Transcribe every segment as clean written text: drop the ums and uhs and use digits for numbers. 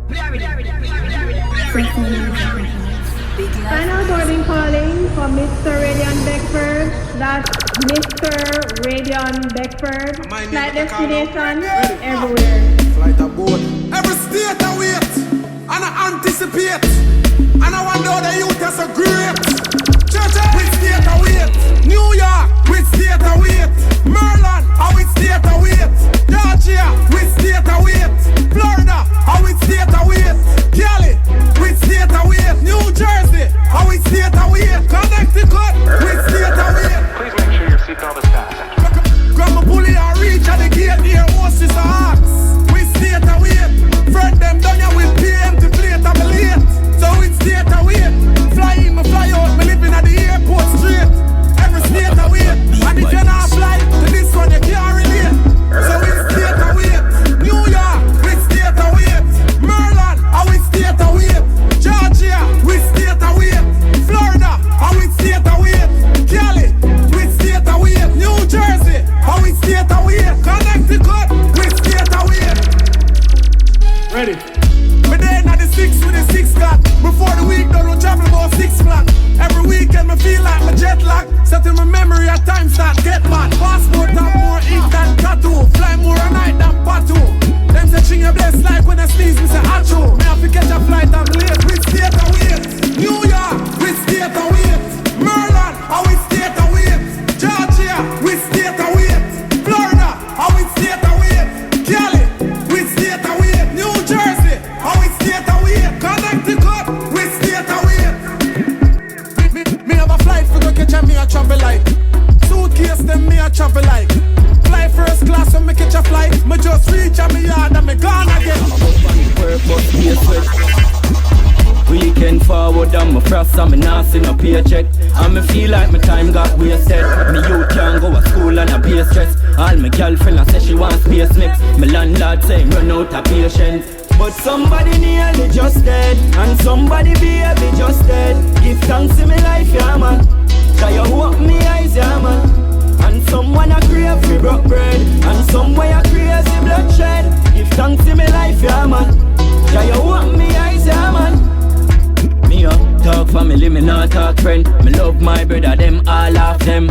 Final boarding calling for Mr. Radion Beckford. That's Mr. Radion Beckford. Flight destination everywhere. Flight aboard. Every state I wait and I anticipate. And I wonder the youth are so great. Church, which state I wait? New York, which state I wait? Maryland, which state I wait? Georgia, which state I wait? Florida, which state I wait? Cali, which state I wait? New Jersey, which state I wait? Connecticut, which state I wait? Please make sure your seatbelt is fastened. Grab my bully and reach at the gate here, horses and ox. Which state I wait? Friend them done ya with PM to plate, I'm late. So which state I wait? Fly in, me fly out, me living at the airport straight. Every state I wait. And if you're not fly to this one, you can't relate. So which state I wait? New York, which state I wait? Maryland, which state I wait? Georgia, which state I wait? Florida, which state I wait? Cali, which state I wait? New Jersey, which state I wait? Connecticut, which state I wait? Ready? Me then at the 6 with the 6 gun. Before the week done, we travel about 6 flat. Every weekend me feel like my jet lag. Set in my memory at times start get mad. Passport have more ink than tattoo. Fly more a night than Patu. Them say CHING blessed like when I sneeze, me say achoo. Me have to catch a flight, I'm late. Which state I wait? New York, which state I wait? Maryland, which state I wait? Georgia, which state I wait? Florida, which state I wait? Cali, which state I wait? New Jersey, which state I wait? Connecticut, which state I wait? Me have a flight for go catch and me a travel like. Suitcase them me a travel like. Fly first class when me catch a flight. Me just reach and me yard and me gone again. Weekend forward and my frost and me not see no paycheck. And me feel like my time got wasted. Me youth can't go to school and I be stressed. All my girlfriend I say she wants space next. My landlord say run out of patience. But somebody nearly just dead, and somebody baby just dead. Give thanks to me life, yeah man. Try you open me eyes, yeah man. And someone a crave for broke bread, and somewhere a crazy bloodshed. Give thanks to me life, yeah man. Try you open me eyes, yeah man. Me talk family, me not talk friend. Me love my brother, them all of them.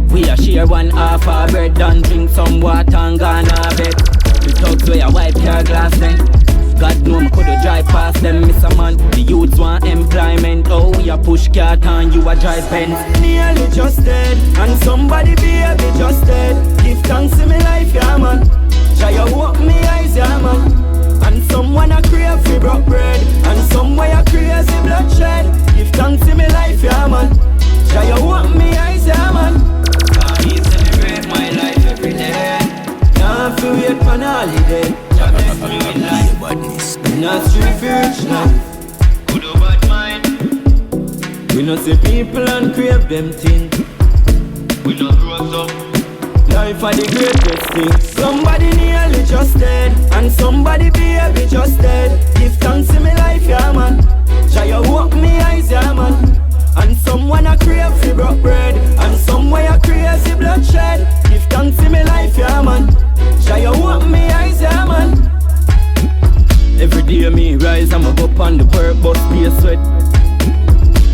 We a share one half our bread, and drink some water and gone a bed. The thugs where you wipe your glass then. God know me coulda drive past them, miss a man. The youths want employment. Oh, we a push cart and you a drive Benz. Nearly just dead, and somebody baby just dead. Give thanks to me life, yeah man. Try you open me eyes, yeah man. And someone a crave for broke bread, and somewhere a crazy bloodshed. Give thanks to me life, yeah man. Try you open me eyes, yeah man. I celebrate my life every day. Now I feel wait for an holiday. Not street for rich now. Good or bad mind. We not see people and crave them things. We not grow up. Life are the greatest thing. Somebody nearly just dead, and somebody baby just dead. Give thanks to me life, yeah man. Try you open me eyes, yeah man. And someone a crave for broke bread, and somewhere a crazy bloodshed. Give thanks to me life, yeah man. Try you open me eyes, yeah man. Every day me rise, I'ma go up on the work bus, be a sweat.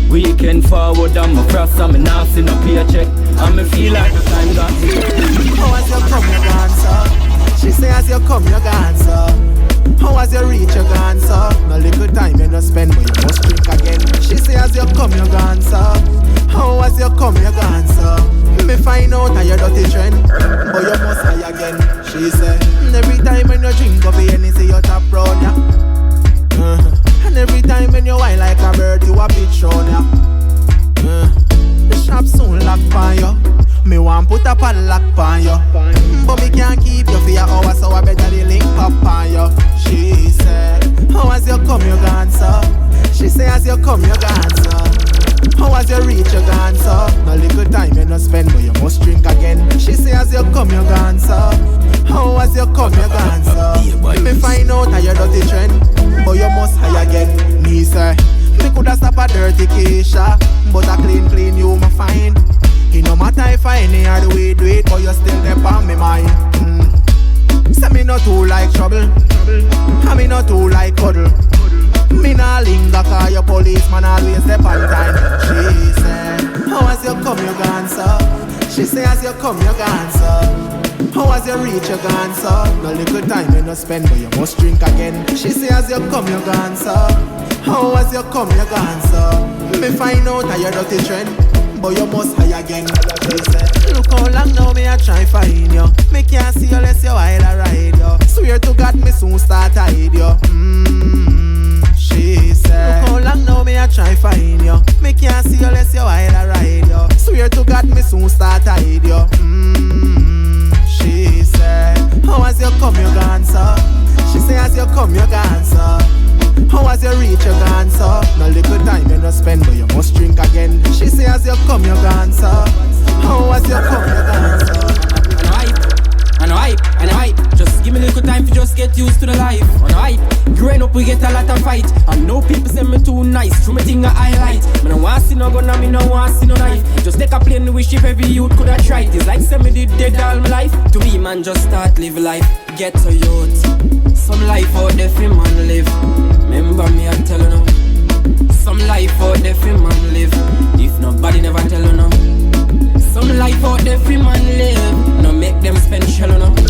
Weekend forward, I'm a frost, I'm a not see no paycheck. And me feel like the time got me. How as you come, you gone, sir? She say as you come, you gone, sir. How as you reach, you gone, sir? No little time you no spend, but you must drink again. She say as you come, you gone, sir. How as you come, you gone, sir? Me find out how you dirty trend, but you must high again. She say, every time when you drink up the Hennessy, you tap round ya. And every time when you whine like a bird, you a bitch round ya. The shop soon lock on you. Me want put a padlock on you, but me can't keep you for your hours, so I better the link pop on you. She said, how as you come, you gone, sir? She say as you come, you gone, sir. How as you reach, you gone, sir? No little time you no spend, but you must drink again. She say as you come, you gone, sir. How as you come, you gone, sir? Me find out how you dirty trend, but you must high again. Me say, me coulda stop a dirty Keisha, but a clean you ma find. It no matter if I any other way do it, but you still there on me mind. Say me no too like trouble, I me not too like cuddle. Me nah linger cause your policeman always step on time. She said, how as you come you gone so? She say as you come you gone so. How as you reach you gone so? No little time you no spend but you must drink again. She say as you come you gone so. How as you come you gone so? Me find out that you're dirty trend, but you must high again. She said, look how long now me a try find you. Me can't see you unless you while I ride you. Swear to God me soon start to hide you. She said, look how long now me a try find you. Me can't see you unless you while I ride you. Swear to God me soon start to hide you. She said, how as you come you gone so? She say as you come you gone so. How as you reach you gone so? No little time you no spend but you must drink again. She say as you come you gone so. How as you come you gone so? I know hype. Just give me a little time to just get used to the life. I know hype. Growing up we get a lot of fight. I know people say me too nice. Through me thing I highlight. Me no want see no gun and me no want see no knife. Just take a plane wish if every youth could have tried. It's like say me did dead all my life. To me man just start live life. Get to youth. Some life out there for man live. Remember me I tell you now. Some life out there for man live. If nobody never tell you now. Some life out there for man live. No make them spend shell on them.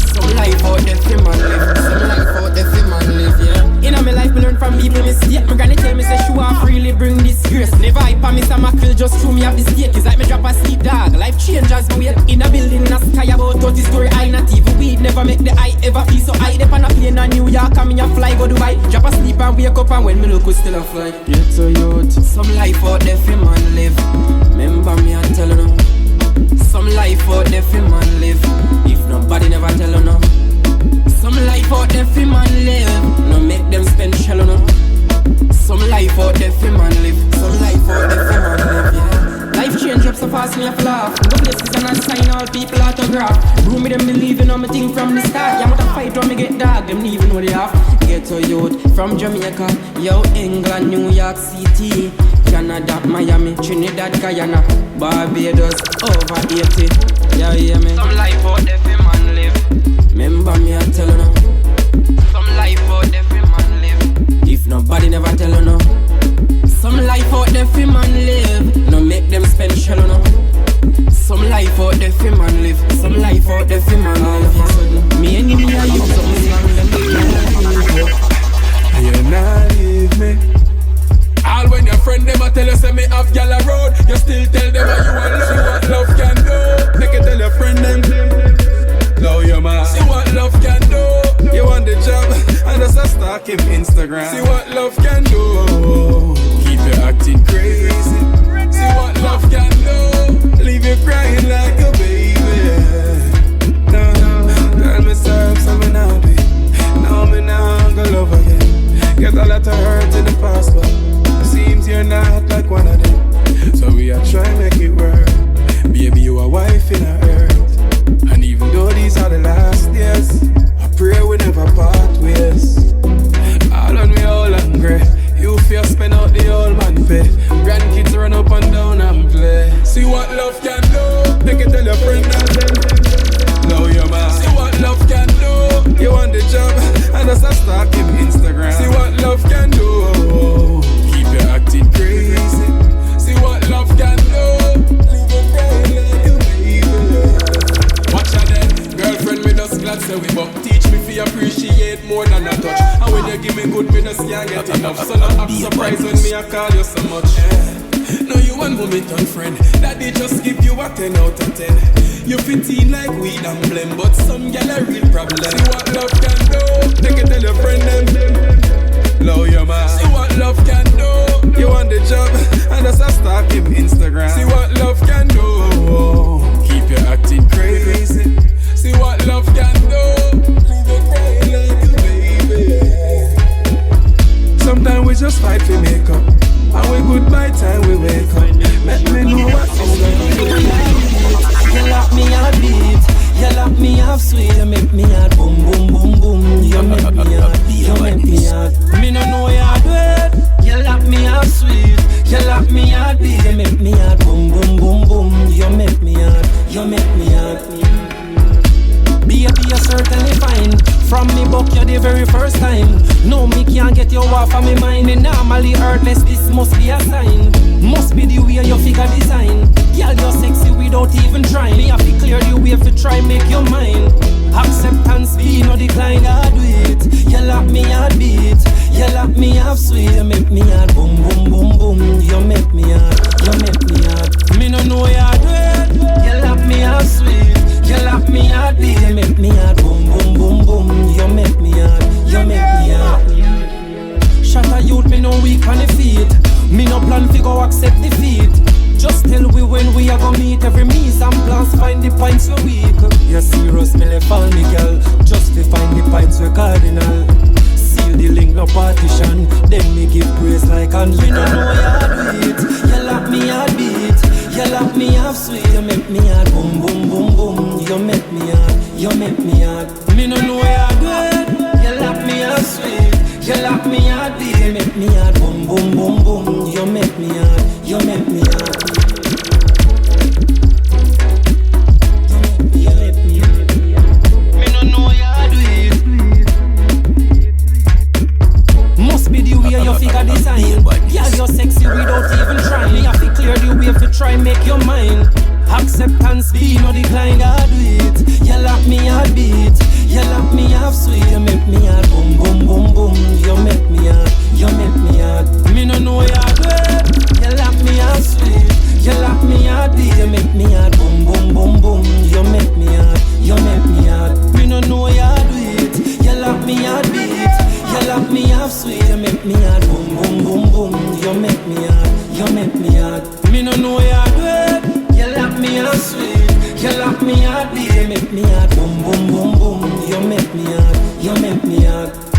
Some life out there for man live. Some life out there for man live, yeah. In my life, me learn from people mistake. My granny tell me say she want freely bring disgrace. Never hype on me, some mackerel just threw me off the stake. It's like me drop a sleep dog. Life changes me weight. In a building in a sky about 30 story high. Not even weed never make the eye ever feel so high. Dep on a plane in New York and me a fly go Dubai. Drop a sleep and wake up and when me look we still a fly. Get to youth. Some life out there for man live. Remember me I tell you now. Some life out there for man live. If nobody never tell you no. Some life out there for man live. No make them spend shell on no. Some life out there for man live. Some life out there for man live, yeah. Life change up so fast me have to laugh. Go places and I sign all people autograph. Room me them believing on me thing from the start. Yeah, I'm a fight when me get dog. Them even know they have. Get to youth from Jamaica, yo England, New York City, Canada, Miami, Trinidad, Guyana, Barbados, over 80. Yeah, hear me? Some life out there for man live. Remember me I tell you now. Some life out there for man live. If nobody never tell you no. Some life out there for man live. No make them spend shell on no. Some life out there for man live. Some life out there for man live. Me and me are you something wrong them. You not leave me. All when your friend them a tell you say me have gyal a road, you still tell them how you want love. See what love can do. Make you tell your friend them. Love your man. See what love can do. You want the job and just a stalk him Instagram. See what love can do. Keep you acting crazy. See what love can do. Leave you crying like a baby. No, tell me serve so me now be. Now me now go love again. Get a lot of hurt in the past, but seems you're not like one of them. So we are trying to make it work. Baby, you a wife in a earth. And even though these are the last days, I pray we never part ways. All on me all hungry. You fear spend out the old man pay. Grandkids run up and down and play. See what love can do. Make it tell your friend and them. Love your man. See what love can do. You want the job and just a stalk him Instagram. See what love can do. Keep you acting crazy. See what love can do. Leave you crying like a baby. Watch out then, girlfriend me just glad say we but teach me to appreciate more than a touch. And when you give me good, me just can't get enough. So not have surprise when me I call you so much. No, you one moment on friend. Daddy just give you a 10 out of 10. You fit in like weed and blend, but some gyal a real problem. See what love can do. Take it tell your friend them. Love your man. See what love can do. You want the job and just a stalk him Instagram. See what love can do. Keep you acting crazy. See what love can do. Leave you crying like a baby. Sometimes we just fight for make up. And we goodbye time we wake up. Let me know what's going on. You lock me heart beat, you lock me half sweet, you make me heart boom boom boom fuck you the very first time. No, me can't get you off of me mind. Me normally heartless, this must be a sign. Must be the way your figure design. Girl, you're sexy without even trying. Me have to clear the way if you try make your mind. Acceptance be no decline, I do it. You lock me heart beat. You lock me half sweet. You make me heart boom boom boom boom. You make me heart, you make me heart. Me no know you do it. You lock me half sweet. You lock me heart beat. You make me heart boom boom boom boom. You make me heart, you make me heart. Shut a youth, me no weak on the feet. Me no plan fi go accept defeat. Just tell we when we are gonna meet. Every means and plans find the points we weak. You're serious, me left all me girl. Just to find the points we cardinal. Seal the link, no partition. Then me give praise like Anglican. Me no know you do it. You lock me heart beat. You lock me half sweet. You make me heart boom boom boom boom. You make me heart, you make me heart. Me no know you do it. You lock me half sweet. You lock me heart beat. You make me heart boom boom boom boom. You make me heart, you make me heart. Your figure design. Girl, you're sexy without even trying. Me have to clear the way if you try make your mind. Acceptance be no decline, I do it. You lock me heart beat. You lock me half sweet. You make me heart boom boom boom boom. You make me heart, you make me heart. Me no know you do it. You lock me half sweet. You lock me heart beat. You make me heart boom boom boom boom. You make me heart, you make me heart. Me no know you do it. You lock me heart beat. You lock me half sweet. You make me heart boom boom boom boom. You make me heart, you make me heart. Me no know you do it. You lock me half sweet. You lock me heart beat. You make me heart boom boom boom boom. You make me heart, you make me heart.